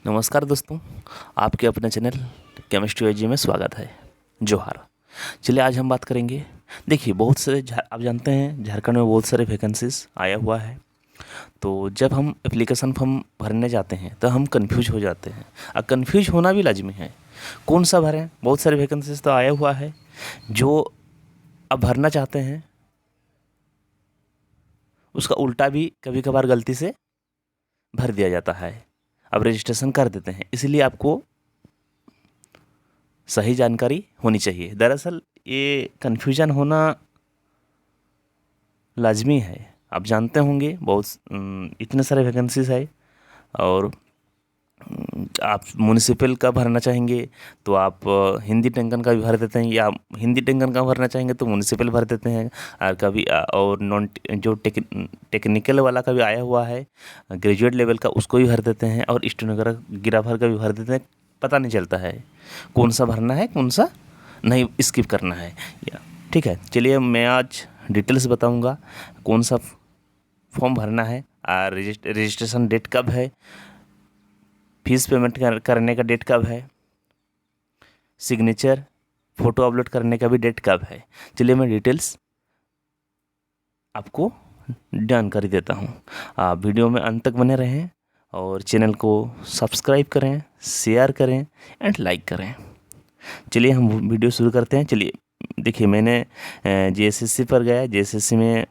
नमस्कार दोस्तों, आपके अपने चैनल केमिस्ट्री एजी में स्वागत है। जोहार। चलिए आज हम बात करेंगे। देखिए बहुत सारे आप जानते हैं झारखंड में बहुत सारे वैकेंसीज आया हुआ है। तो जब हम एप्लीकेशन फॉर्म भरने जाते हैं तो हम कंफ्यूज हो जाते हैं। अब कंफ्यूज होना भी लाजमी है, कौन सा भरें। बहुत सारे वैकेंसीज तो आया हुआ है जो अब भरना चाहते हैं, उसका उल्टा भी कभी कभार गलती से भर दिया जाता है। अब रजिस्ट्रेशन कर देते हैं, इसलिए आपको सही जानकारी होनी चाहिए। दरअसल ये कन्फ्यूजन होना लाजमी है। आप जानते होंगे बहुत इतने सारे वैकेंसीज है, और आप म्यूनिसिपल का भरना चाहेंगे तो आप हिंदी टेंगन का भी भर देते हैं, या हिंदी टेंगन का भरना चाहेंगे तो म्यूनिसिपल भर देते हैं। और कभी और नॉन जो टेक्निकल वाला का भी आया हुआ है ग्रेजुएट लेवल का, उसको भी भर देते हैं, और स्टेनोग्राफर का भी भर देते हैं। पता नहीं चलता है कौन सा भरना है, कौन सा नहीं स्किप करना है। या ठीक है, चलिए मैं आज डिटेल्स बताऊंगा कौन सा फॉर्म भरना है, और रजिस्ट्रेशन डेट कब है, फीस पेमेंट करने का डेट कब है, सिग्नेचर फ़ोटो अपलोड करने का भी डेट कब है। चलिए मैं डिटेल्स आपको जानकारी देता हूँ। आप वीडियो में अंत तक बने रहें और चैनल को सब्सक्राइब करें, शेयर करें एंड लाइक करें। चलिए हम वीडियो शुरू करते हैं। चलिए देखिए, मैंने जेएसएससी पर गया। जेएसएससी में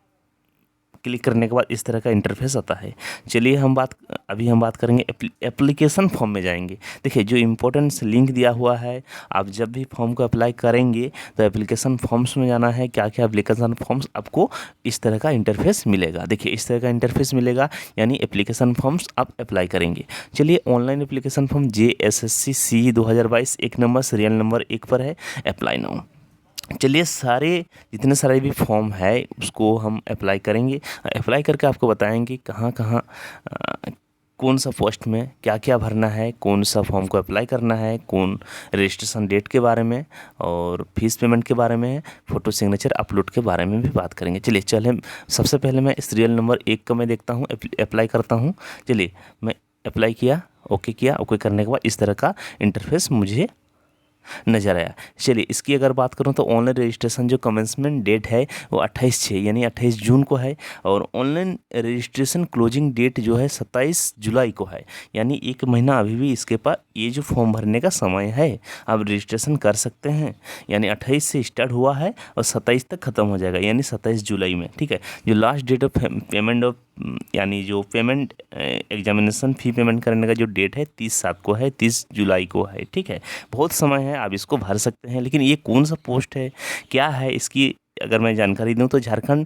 क्लिक करने के बाद इस तरह का इंटरफेस आता है। चलिए अभी हम बात करेंगे एप्लीकेशन फॉर्म में जाएंगे। देखिए जो इम्पोर्टेंट लिंक दिया हुआ है, आप जब भी फॉर्म को अप्लाई करेंगे तो एप्लीकेशन फॉर्म्स में जाना है। क्या क्या एप्लीकेशन फॉर्म्स आपको इस तरह का इंटरफेस मिलेगा। देखिए इस तरह का इंटरफेस मिलेगा, यानी एप्लीकेशन फॉर्म्स आप अप्लाई करेंगे। चलिए online application form JSSC CE 2022 1 number serial number 1 पर है, अप्लाई नाउ। चलिए जितने सारे भी फॉर्म है उसको हम अप्लाई करेंगे। अप्लाई करके आपको बताएंगे कहाँ कहाँ कौन सा पोस्ट में क्या क्या भरना है, कौन सा फॉर्म को अप्लाई करना है, कौन रजिस्ट्रेशन डेट के बारे में और फीस पेमेंट के बारे में, फ़ोटो सिग्नेचर अपलोड के बारे में भी बात करेंगे। चलिए सबसे पहले मैं सीरियल नंबर 1 का मैं देखता हूँ, अप्लाई करता हूँ। चलिए मैं अप्लाई किया, ओके किया। ओके करने के बाद इस तरह का इंटरफेस मुझे नज़र आया। चलिए इसकी अगर बात करूं तो ऑनलाइन रजिस्ट्रेशन जो कमेंसमेंट डेट है वो 28/6 यानी 28 जून को है, और ऑनलाइन रजिस्ट्रेशन क्लोजिंग डेट जो है 27 जुलाई को है। यानी एक महीना अभी भी इसके पास ये जो फॉर्म भरने का समय है, आप रजिस्ट्रेशन कर सकते हैं। यानी 28 से स्टार्ट हुआ है और 27 तक ख़त्म हो जाएगा, यानी 27 जुलाई में। ठीक है, जो last date of payment of यानी जो पेमेंट एग्जामिनेशन फ़ी पेमेंट करने का जो डेट है 30/7 को है, 30 जुलाई को है। ठीक है, बहुत समय है, आप इसको भर सकते हैं। लेकिन ये कौन सा पोस्ट है, क्या है इसकी अगर मैं जानकारी दूं तो Jharkhand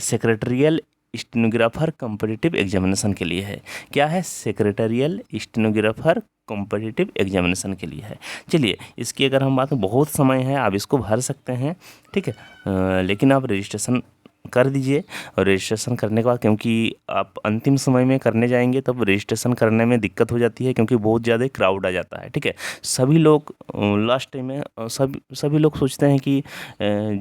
secretarial stenographer competitive examination के लिए है। क्या है? सेक्रेटरियल स्टेनोग्राफर कॉम्पिटिटिव एग्जामिनेशन के लिए है। चलिए इसकी अगर हम बात करें, बहुत समय है, आप इसको भर सकते हैं। ठीक है, लेकिन आप रजिस्ट्रेशन कर दीजिए। और रजिस्ट्रेशन करने के बाद, क्योंकि आप अंतिम समय में करने जाएंगे तब रजिस्ट्रेशन करने में दिक्कत हो जाती है, क्योंकि बहुत ज़्यादा क्राउड आ जाता है। ठीक है, सभी लोग लास्ट टाइम में सभी लोग सोचते हैं कि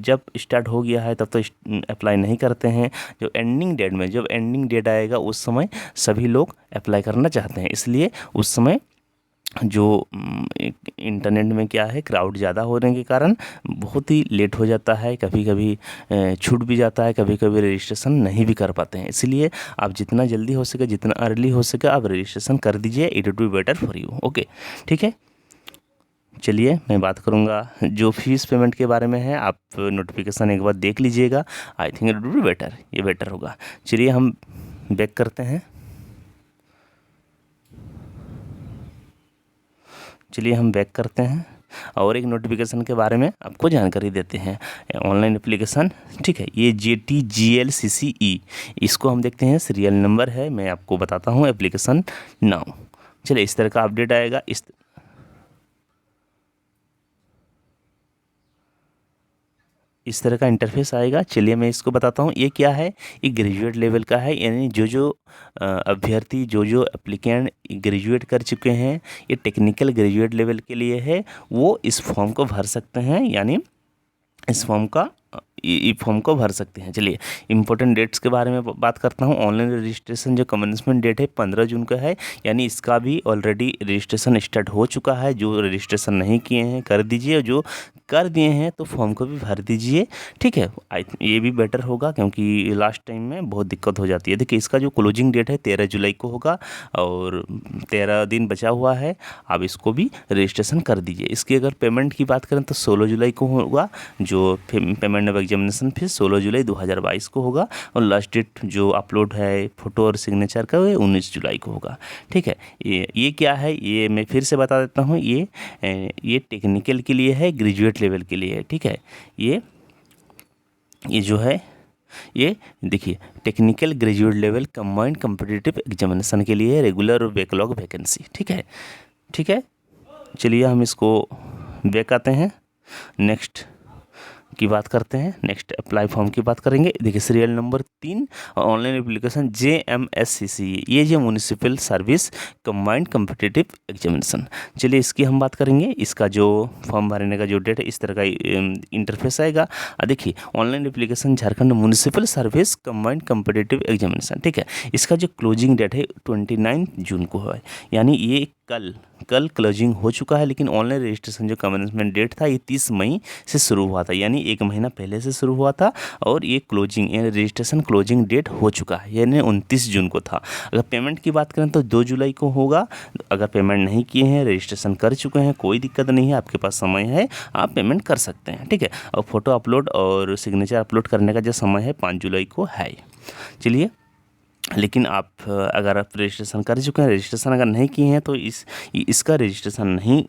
जब स्टार्ट हो गया है तब तो अप्लाई नहीं करते हैं। जब एंडिंग डेट आएगा उस समय सभी लोग अप्लाई करना चाहते हैं, इसलिए उस समय जो इंटरनेट में क्या है, क्राउड ज़्यादा होने के कारण बहुत ही लेट हो जाता है, कभी कभी छूट भी जाता है, कभी कभी रजिस्ट्रेशन नहीं भी कर पाते हैं। इसलिए आप जितना जल्दी हो सके, जितना अर्ली हो सके आप रजिस्ट्रेशन कर दीजिए, it would be better for you. Okay, ठीक है। चलिए मैं बात करूँगा जो फीस पेमेंट के बारे में है, आप नोटिफिकेशन एक बार देख लीजिएगा। I think it would be better, ये बेटर होगा। चलिए हम बैक करते हैं। चलिए हम बैक करते हैं और एक नोटिफिकेशन के बारे में आपको जानकारी देते हैं। ऑनलाइन एप्लीकेशन, ठीक है, ये JTGLCCE, इसको हम देखते हैं। सीरियल नंबर है, मैं आपको बताता हूँ एप्लीकेशन नाउ। चलिए इस तरह का अपडेट आएगा, इस तरह का इंटरफेस आएगा। चलिए मैं इसको बताता हूँ ये क्या है। ये ग्रेजुएट लेवल का है, यानी जो अभ्यर्थी जो एप्लीकेंट ग्रेजुएट कर चुके हैं, ये टेक्निकल ग्रेजुएट लेवल के लिए है, वो इस फॉर्म को भर सकते हैं। यानी इस फॉर्म का ई फॉर्म को भर सकते हैं। चलिए इंपॉर्टेंट डेट्स के बारे में बात करता हूँ। ऑनलाइन रजिस्ट्रेशन जो कमेंसमेंट डेट है 15 जून का है, यानी इसका भी ऑलरेडी रजिस्ट्रेशन स्टार्ट हो चुका है। जो रजिस्ट्रेशन नहीं किए हैं कर दीजिए, और जो कर दिए हैं तो फॉर्म को भी भर दीजिए, ठीक है। ये भी बेटर होगा क्योंकि लास्ट टाइम में बहुत दिक्कत हो जाती है। देखिए इसका जो क्लोजिंग डेट है 13 जुलाई को होगा और 13 दिन बचा हुआ है, आप इसको भी रजिस्ट्रेशन कर दीजिए। इसकी अगर पेमेंट की बात करें तो 16 जुलाई को होगा, जो पेमेंट ऑफ एग्जामिनेशन फीस 16 जुलाई 2022 को होगा, और लास्ट डेट जो अपलोड है फ़ोटो और सिग्नेचर का वो 19 जुलाई को होगा, ठीक है। ये क्या है, ये मैं फिर से बता देता हूँ। ये टेक्निकल के लिए है, ग्रेजुएट लेवल के लिए है, ठीक है। ये जो है ये देखिए technical graduate level combined competitive examination के लिए रेगुलर और बैकलॉग वैकेंसी, ठीक है, ठीक है। चलिए हम इसको बैक आते हैं, नेक्स्ट की बात करते हैं। नेक्स्ट अप्लाई फॉर्म की बात करेंगे। देखिए serial number 3 online application JMSCC, ये जो municipal service combined competitive examination. चलिए इसकी हम बात करेंगे। इसका जो फॉर्म भरने का जो डेट है इस तरह का इंटरफेस आएगा। देखिए online application Jharkhand municipal service combined competitive examination, ठीक है। इसका जो क्लोजिंग डेट है 29 जून को है, यानी ये कल क्लोजिंग हो चुका है। लेकिन ऑनलाइन रजिस्ट्रेशन जो कमेंसमेंट डेट था ये 30 मई से शुरू हुआ था, यानी 1 महीना पहले से शुरू हुआ था, और ये रजिस्ट्रेशन क्लोजिंग डेट हो चुका है, यानी 29 जून को था। अगर पेमेंट की बात करें तो 2 जुलाई को होगा। अगर पेमेंट नहीं किए हैं, रजिस्ट्रेशन कर चुके हैं, कोई दिक्कत नहीं है, आपके पास समय है, आप पेमेंट कर सकते हैं, ठीक है। और फोटो अपलोड और सिग्नेचर अपलोड करने का जो समय है 5 जुलाई को है। चलिए लेकिन अगर आप रजिस्ट्रेशन कर चुके हैं, रजिस्ट्रेशन अगर नहीं किए हैं तो इसका रजिस्ट्रेशन नहीं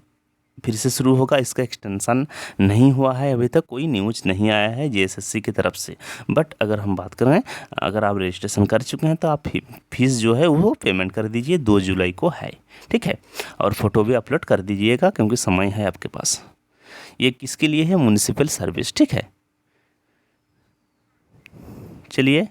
फिर से शुरू होगा, इसका एक्सटेंशन नहीं हुआ है, अभी तक कोई न्यूज़ नहीं आया है JSSC की तरफ से। बट अगर हम बात करें, अगर आप रजिस्ट्रेशन कर चुके हैं तो आप फीस जो है वो पेमेंट कर दीजिए, 2 जुलाई को है, ठीक है। और फोटो भी अपलोड कर दीजिएगा क्योंकि समय है आपके पास। ये किसके लिए है, म्यूनिसिपल सर्विस, ठीक है। चलिए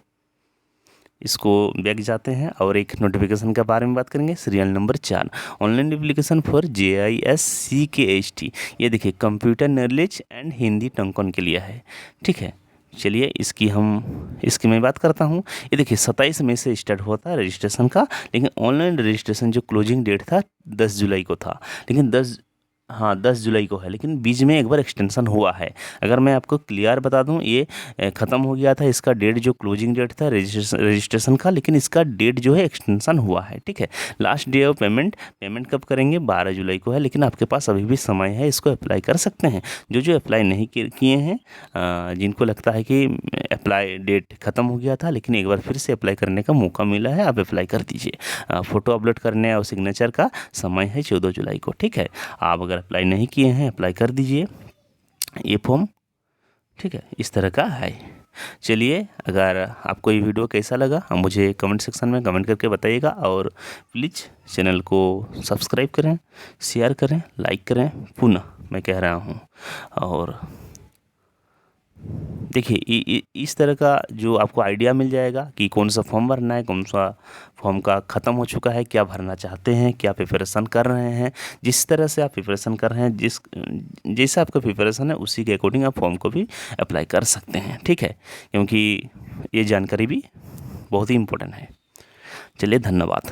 इसको बैक जाते हैं और एक नोटिफिकेशन के बारे में बात करेंगे। Serial number 4 online application for JISCKHT, ये देखिए कंप्यूटर नॉलेज एंड हिंदी टंकन के लिए है, ठीक है। चलिए इसकी मैं बात करता हूँ। ये देखिए 27 मई से स्टार्ट हुआ था रजिस्ट्रेशन का, लेकिन ऑनलाइन रजिस्ट्रेशन जो क्लोजिंग डेट था 10 जुलाई को था, लेकिन 10 जुलाई को है, लेकिन बीच में एक बार एक्सटेंशन हुआ है। अगर मैं आपको क्लियर बता दूं, ये ख़त्म हो गया था इसका डेट, जो क्लोजिंग डेट था रजिस्ट्रेशन का, लेकिन इसका डेट जो है एक्सटेंशन हुआ है, ठीक है। लास्ट डे ऑफ पेमेंट कब करेंगे, 12 जुलाई को है, लेकिन आपके पास अभी भी समय है, इसको अप्लाई कर सकते हैं। जो अप्लाई नहीं किए हैं, जिनको लगता है कि अप्लाई डेट ख़त्म हो गया था लेकिन एक बार फिर से अप्लाई करने का मौका मिला है, आप अप्लाई कर दीजिए। फ़ोटो अपलोड करने और सिग्नेचर का समय है 14 जुलाई को, ठीक है। आप अगर अप्लाई नहीं किए हैं अप्लाई कर दीजिए ये फॉर्म, ठीक है। इस तरह का है। चलिए अगर आपको ये वीडियो कैसा लगा मुझे कमेंट सेक्शन में कमेंट करके बताइएगा, और प्लीज़ चैनल को सब्सक्राइब करें, शेयर करें, लाइक करें, पुनः मैं कह रहा हूँ। और देखिए इस तरह का जो आपको आइडिया मिल जाएगा कि कौन सा फॉर्म भरना है, कौन सा फॉर्म का ख़त्म हो चुका है, क्या भरना चाहते हैं, क्या प्रिपरेशन कर रहे हैं। जिस तरह से आप प्रिपरेशन कर रहे हैं, जैसा आपका प्रिपरेशन है उसी के अकॉर्डिंग आप फॉर्म को भी अप्लाई कर सकते हैं, ठीक है। क्योंकि ये जानकारी भी बहुत ही इम्पोर्टेंट है। चलिए धन्यवाद।